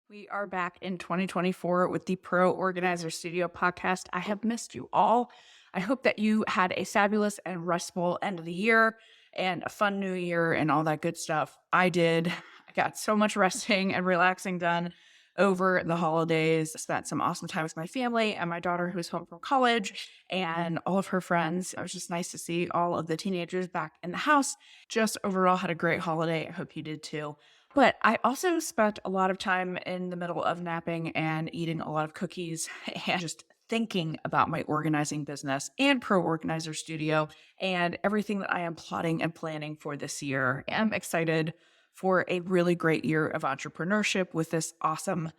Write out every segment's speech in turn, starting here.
We are back in 2024 with the Pro Organizer Studio podcast. I have missed you all. I hope that you had a fabulous and restful end of the year and a fun new year and all that good stuff. I did. I got so much resting and relaxing done over the holidays. Spent some awesome time with my family and my daughter who's home from college and all of her friends. It was just nice to see all of the teenagers back in the house. Just overall had a great holiday. I hope you did too. But I also spent a lot of time in the middle of napping and eating a lot of cookies and just thinking about my organizing business and Pro Organizer Studio and everything that I am plotting and planning for this year. I'm excited for a really great year of entrepreneurship with this awesome,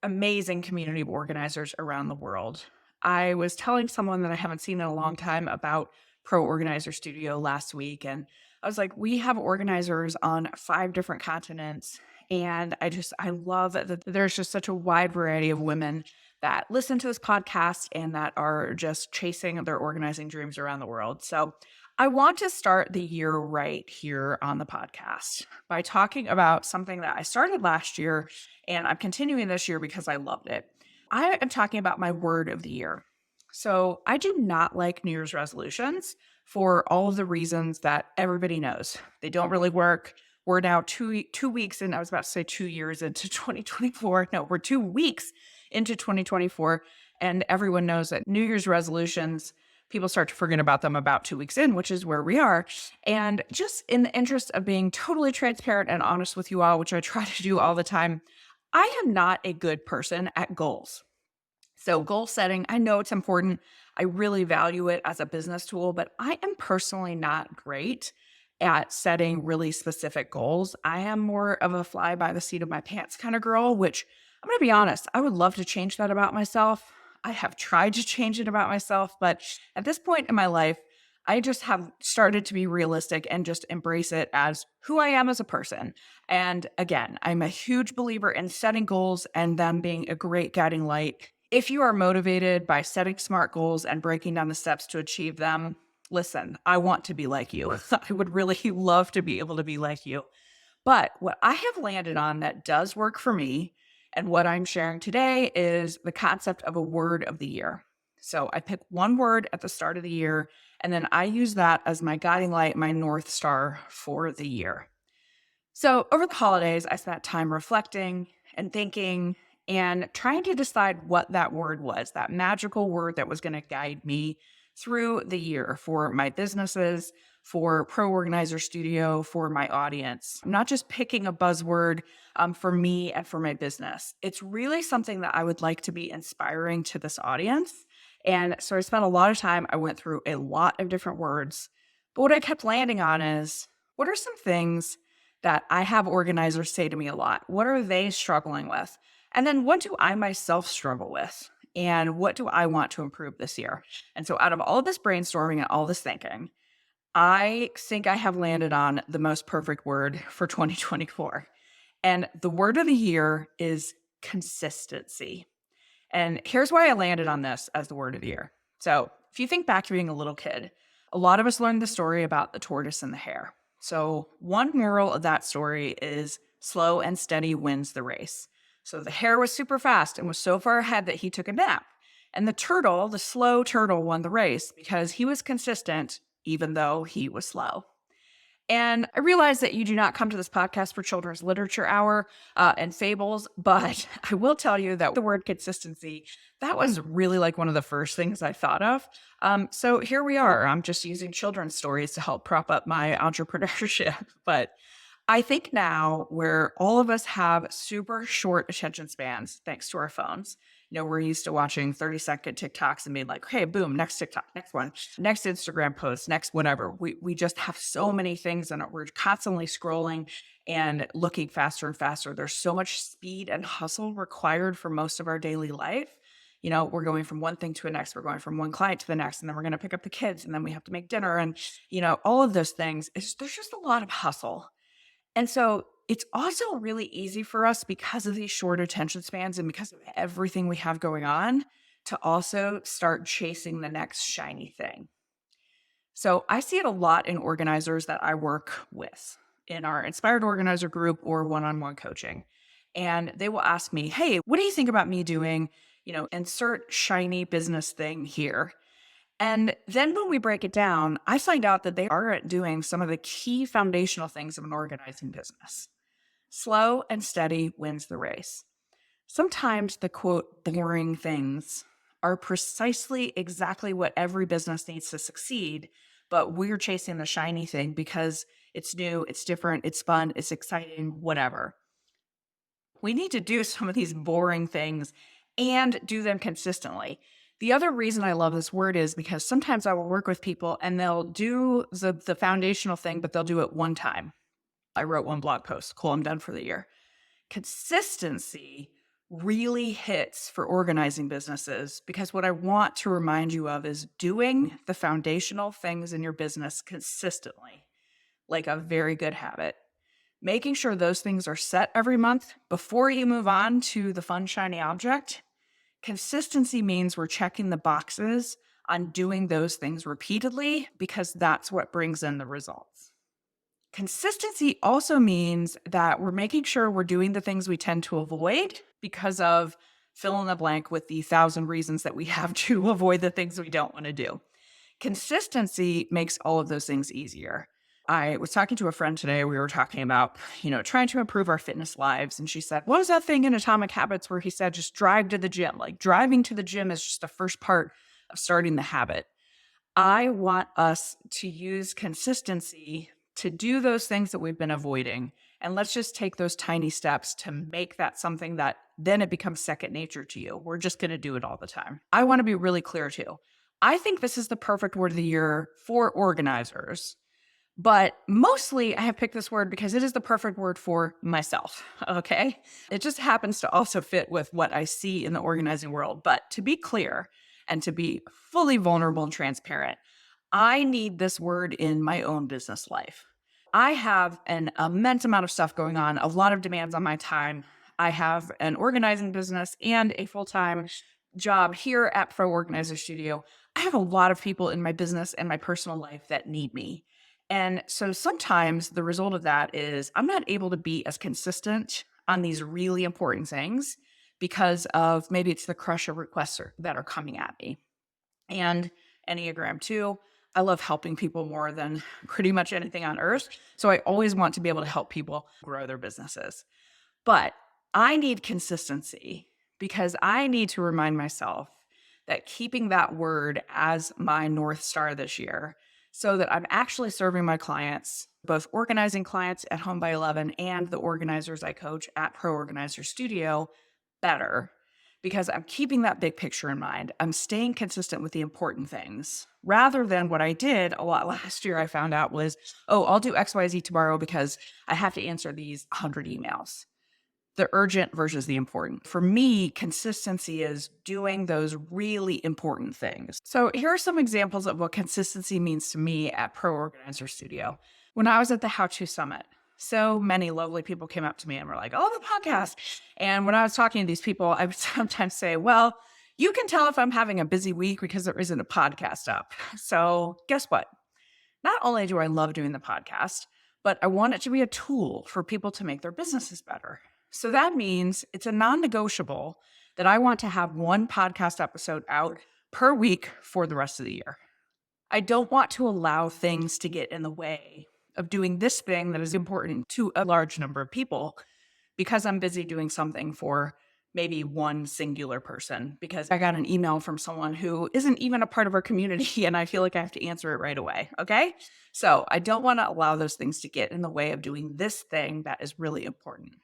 amazing community of organizers around the world. I was telling someone that I haven't seen in a long time about Pro Organizer Studio last week, and I was like, we have organizers on 5 different continents. And I love that there's just such a wide variety of women that listen to this podcast and that are just chasing their organizing dreams around the world. So I want to start the year right here on the podcast by talking about something that I started last year and I'm continuing this year because I loved it. I am talking about my word of the year. So I do not like New Year's resolutions for all of the reasons that everybody knows. They don't really work. We're now 2 weeks in, I was about to say 2 years into 2024. No, we're 2 weeks into 2024. And everyone knows that New Year's resolutions, people start to forget about them about 2 weeks in, which is where we are. And just in the interest of being totally transparent and honest with you all, which I try to do all the time, I am not a good person at goals. So, goal setting, I know it's important. I really value it as a business tool, but I am personally not great at setting really specific goals. I am more of a fly by the seat of my pants kind of girl, which I'm going to be honest, I would love to change that about myself. I have tried to change it about myself, but at this point in my life, I just have started to be realistic and just embrace it as who I am as a person. And again, I'm a huge believer in setting goals and them being a great guiding light. If you are motivated by setting smart goals and breaking down the steps to achieve them, listen, I want to be like you. I would really love to be able to be like you. But what I have landed on that does work for me and what I'm sharing today is the concept of a word of the year. So I pick one word at the start of the year, and then I use that as my guiding light, my North Star for the year. So over the holidays, I spent time reflecting and thinking and trying to decide what that word was, that magical word that was going to guide me through the year for my businesses, for Pro Organizer Studio, for my audience. I'm not just picking a buzzword for me and for my business. It's really something that I would like to be inspiring to this audience. And so I spent a lot of time, I went through a lot of different words. But what I kept landing on is what are some things that I have organizers say to me a lot? What are they struggling with? And then what do I myself struggle with? And what do I want to improve this year? And so, out of all of this brainstorming and all this thinking, I think I have landed on the most perfect word for 2024. And the word of the year is consistency. And here's why I landed on this as the word of the year. So, if you think back to being a little kid, a lot of us learned the story about the tortoise and the hare. So, one moral of that story is slow and steady wins the race. So, the hare was super fast and was so far ahead that he took a nap. And the turtle, the slow turtle, won the race because he was consistent even though he was slow. And I realize that you do not come to this podcast for Children's Literature Hour and fables, but I will tell you that the word consistency, that was really like one of the first things I thought of. So here we are. I'm just using children's stories to help prop up my entrepreneurship. But I think now where all of us have super short attention spans, thanks to our phones, we're used to watching 30-second TikToks and being like, hey, boom, next TikTok, next one, next Instagram post, next whatever. We just have so many things and we're constantly scrolling and looking faster and faster. There's so much speed and hustle required for most of our daily life. We're going from one thing to the next. We're going from one client to the next, and then we're going to pick up the kids, and then we have to make dinner. And, all of those things, there's just a lot of hustle. And so it's also really easy for us because of these short attention spans and because of everything we have going on to also start chasing the next shiny thing. So I see it a lot in organizers that I work with in our Inspired Organizer group or one-on-one coaching. And they will ask me, hey, what do you think about me doing, insert shiny business thing here? And then when we break it down, I find out that they aren't doing some of the key foundational things of an organizing business. Slow and steady wins the race. Sometimes the quote, boring things are precisely exactly what every business needs to succeed, but we're chasing the shiny thing because it's new, it's different, it's fun, it's exciting, whatever. We need to do some of these boring things and do them consistently. The other reason I love this word is because sometimes I will work with people and they'll do the foundational thing, but they'll do it one time. I wrote one blog post, cool, I'm done for the year. Consistency really hits for organizing businesses because what I want to remind you of is doing the foundational things in your business consistently, like a very good habit. Making sure those things are set every month before you move on to the fun, shiny object. Consistency means we're checking the boxes on doing those things repeatedly because that's what brings in the results. Consistency also means that we're making sure we're doing the things we tend to avoid because of fill in the blank with the 1,000 reasons that we have to avoid the things we don't want to do. Consistency makes all of those things easier. I was talking to a friend today. We were talking about, trying to improve our fitness lives. And she said, what was that thing in Atomic Habits where he said, just drive to the gym? Like driving to the gym is just the first part of starting the habit. I want us to use consistency to do those things that we've been avoiding. And let's just take those tiny steps to make that something that then it becomes second nature to you. We're just going to do it all the time. I want to be really clear too. I think this is the perfect word of the year for organizers. But mostly I have picked this word because it is the perfect word for myself, okay? It just happens to also fit with what I see in the organizing world. But to be clear and to be fully vulnerable and transparent, I need this word in my own business life. I have an immense amount of stuff going on, a lot of demands on my time. I have an organizing business and a full-time job here at Pro Organizer Studio. I have a lot of people in my business and my personal life that need me. And so sometimes the result of that is I'm not able to be as consistent on these really important things because of maybe it's the crush of requests that are coming at me. And Enneagram 2, I love helping people more than pretty much anything on earth. So I always want to be able to help people grow their businesses. But I need consistency because I need to remind myself that keeping that word as my North Star this year so that I'm actually serving my clients, both organizing clients at Home by 11 and the organizers I coach at Pro Organizer Studio better because I'm keeping that big picture in mind. I'm staying consistent with the important things rather than what I did a lot last year. I found out was, oh, I'll do XYZ tomorrow because I have to answer these 100 emails. The urgent versus the important. For me, consistency is doing those really important things. So here are some examples of what consistency means to me at Pro Organizer Studio. When I was at the How To Summit, so many lovely people came up to me and were like, oh, the podcast. And when I was talking to these people, I would sometimes say, well, you can tell if I'm having a busy week because there isn't a podcast up. So guess what? Not only do I love doing the podcast, but I want it to be a tool for people to make their businesses better. So that means it's a non-negotiable that I want to have one podcast episode out per week for the rest of the year. I don't want to allow things to get in the way of doing this thing that is important to a large number of people because I'm busy doing something for maybe one singular person because I got an email from someone who isn't even a part of our community and I feel like I have to answer it right away, okay? So I don't want to allow those things to get in the way of doing this thing that is really important.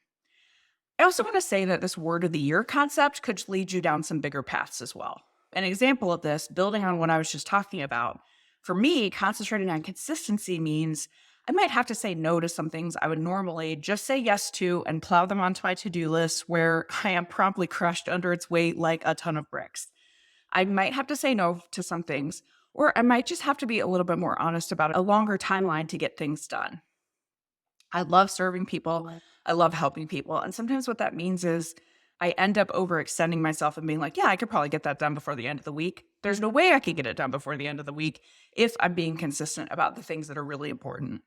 I also want to say that this word of the year concept could lead you down some bigger paths as well. An example of this, building on what I was just talking about, for me, concentrating on consistency means I might have to say no to some things I would normally just say yes to and plow them onto my to-do list where I am promptly crushed under its weight like a ton of bricks. I might have to say no to some things, or I might just have to be a little bit more honest about a longer timeline to get things done. I love serving people. I love helping people. And sometimes what that means is I end up overextending myself and being like, yeah, I could probably get that done before the end of the week. There's no way I could get it done before the end of the week if I'm being consistent about the things that are really important.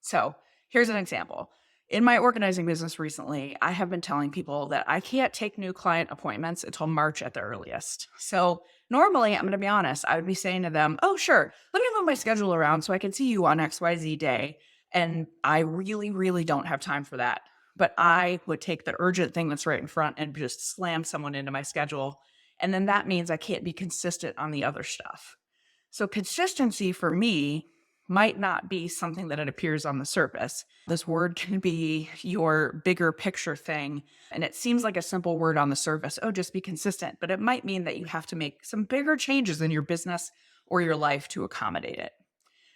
So here's an example. In my organizing business recently, I have been telling people that I can't take new client appointments until March at the earliest. So normally, I'm going to be honest, I would be saying to them, oh, sure, let me move my schedule around so I can see you on XYZ day. And I really, really don't have time for that. But I would take the urgent thing that's right in front and just slam someone into my schedule. And then that means I can't be consistent on the other stuff. So consistency for me might not be something that it appears on the surface. This word can be your bigger picture thing. And it seems like a simple word on the surface. Oh, just be consistent. But it might mean that you have to make some bigger changes in your business or your life to accommodate it.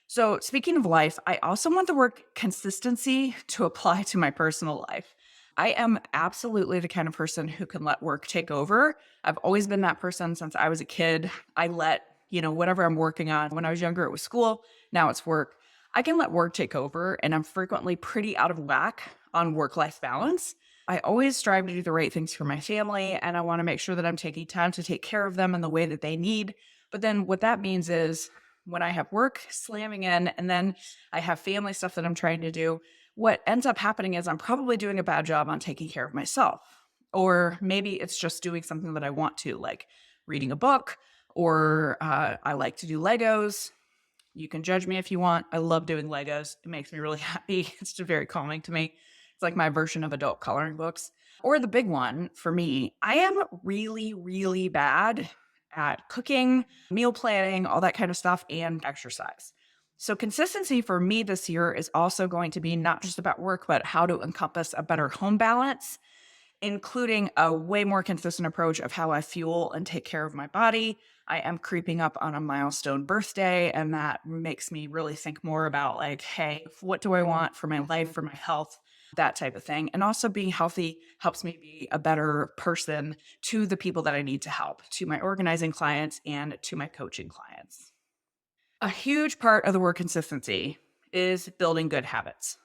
So speaking of life, I also want the word consistency to apply to my personal life. I am absolutely the kind of person who can let work take over. I've always been that person since I was a kid. I let, whatever I'm working on. When I was younger, it was school. Now it's work. I can let work take over, and I'm frequently pretty out of whack on work-life balance. I always strive to do the right things for my family, and I want to make sure that I'm taking time to take care of them in the way that they need. But then what that means is when I have work slamming in and then I have family stuff that I'm trying to do, what ends up happening is I'm probably doing a bad job on taking care of myself. Or maybe it's just doing something that I want to, like reading a book, or I like to do Legos. You can judge me if you want. I love doing Legos. It makes me really happy. It's just very calming to me. It's like my version of adult coloring books. Or the big one for me, I am really, really bad at cooking, meal planning, all that kind of stuff, and exercise. So consistency for me this year is also going to be not just about work, but how to encompass a better home balance, including a way more consistent approach of how I fuel and take care of my body. I am creeping up on a milestone birthday, and that makes me really think more about like, hey, what do I want for my life, for my health, that type of thing. And also being healthy helps me be a better person to the people that I need to help, to my organizing clients and to my coaching clients. A huge part of the word consistency is building good habits.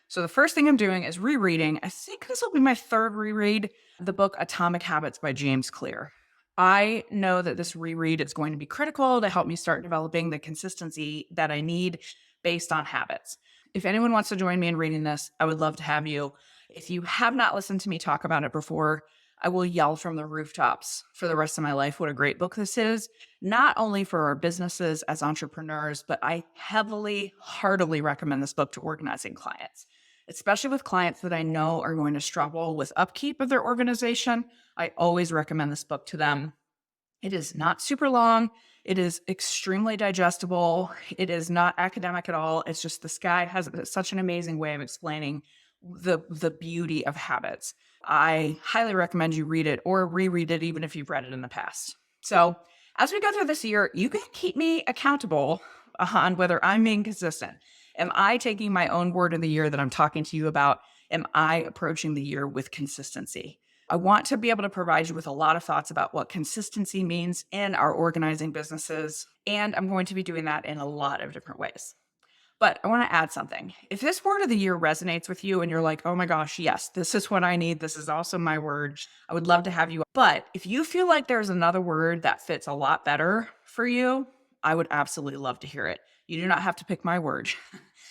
So the first thing I'm doing is rereading. I think this will be my third reread, the book Atomic Habits by James Clear. I know that this reread is going to be critical to help me start developing the consistency that I need based on habits. If anyone wants to join me in reading this, I would love to have you. If you have not listened to me talk about it before, I will yell from the rooftops for the rest of my life what a great book this is, not only for our businesses as entrepreneurs, but I heartily recommend this book to organizing clients, especially with clients that I know are going to struggle with upkeep of their organization. I always recommend this book to them. It is not super long. It is extremely digestible. It is not academic at all. It's just this guy has such an amazing way of explaining the beauty of habits. I highly recommend you read it or reread it, even if you've read it in the past. So as we go through this year, you can keep me accountable on whether I'm being consistent. Am I taking my own word of the year that I'm talking to you about? Am I approaching the year with consistency? I want to be able to provide you with a lot of thoughts about what consistency means in our organizing businesses, and I'm going to be doing that in a lot of different ways. But I want to add something. If this word of the year resonates with you and you're like, oh my gosh, yes, this is what I need. This is also my word. I would love to have you. But if you feel like there's another word that fits a lot better for you, I would absolutely love to hear it. You do not have to pick my word.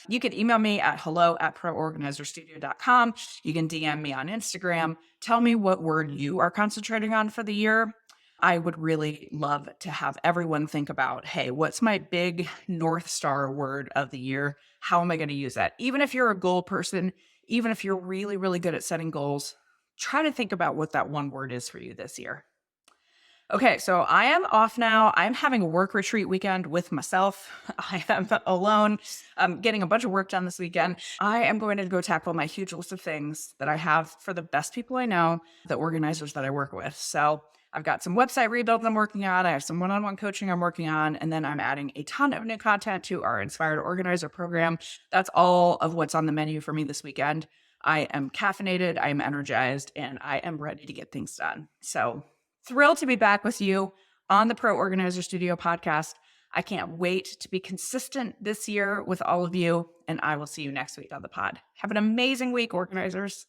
You can email me at hello@proorganizerstudio.com. You can DM me on Instagram. Tell me what word you are concentrating on for the year. I would really love to have everyone think about, hey, what's my big North Star word of the year? How am I going to use that? Even if you're a goal person, even if you're really, really good at setting goals, try to think about what that one word is for you this year. Okay, so I am off now. I'm having a work retreat weekend with myself. I am alone. I'm getting a bunch of work done this weekend. I am going to go tackle my huge list of things that I have for the best people I know, the organizers that I work with. So I've got some website rebuilds I'm working on. I have some one-on-one coaching I'm working on. And then I'm adding a ton of new content to our Inspired Organizer program. That's all of what's on the menu for me this weekend. I am caffeinated, I am energized, and I am ready to get things done. So thrilled to be back with you on the Pro Organizer Studio podcast. I can't wait to be consistent this year with all of you, and I will see you next week on the pod. Have an amazing week, organizers.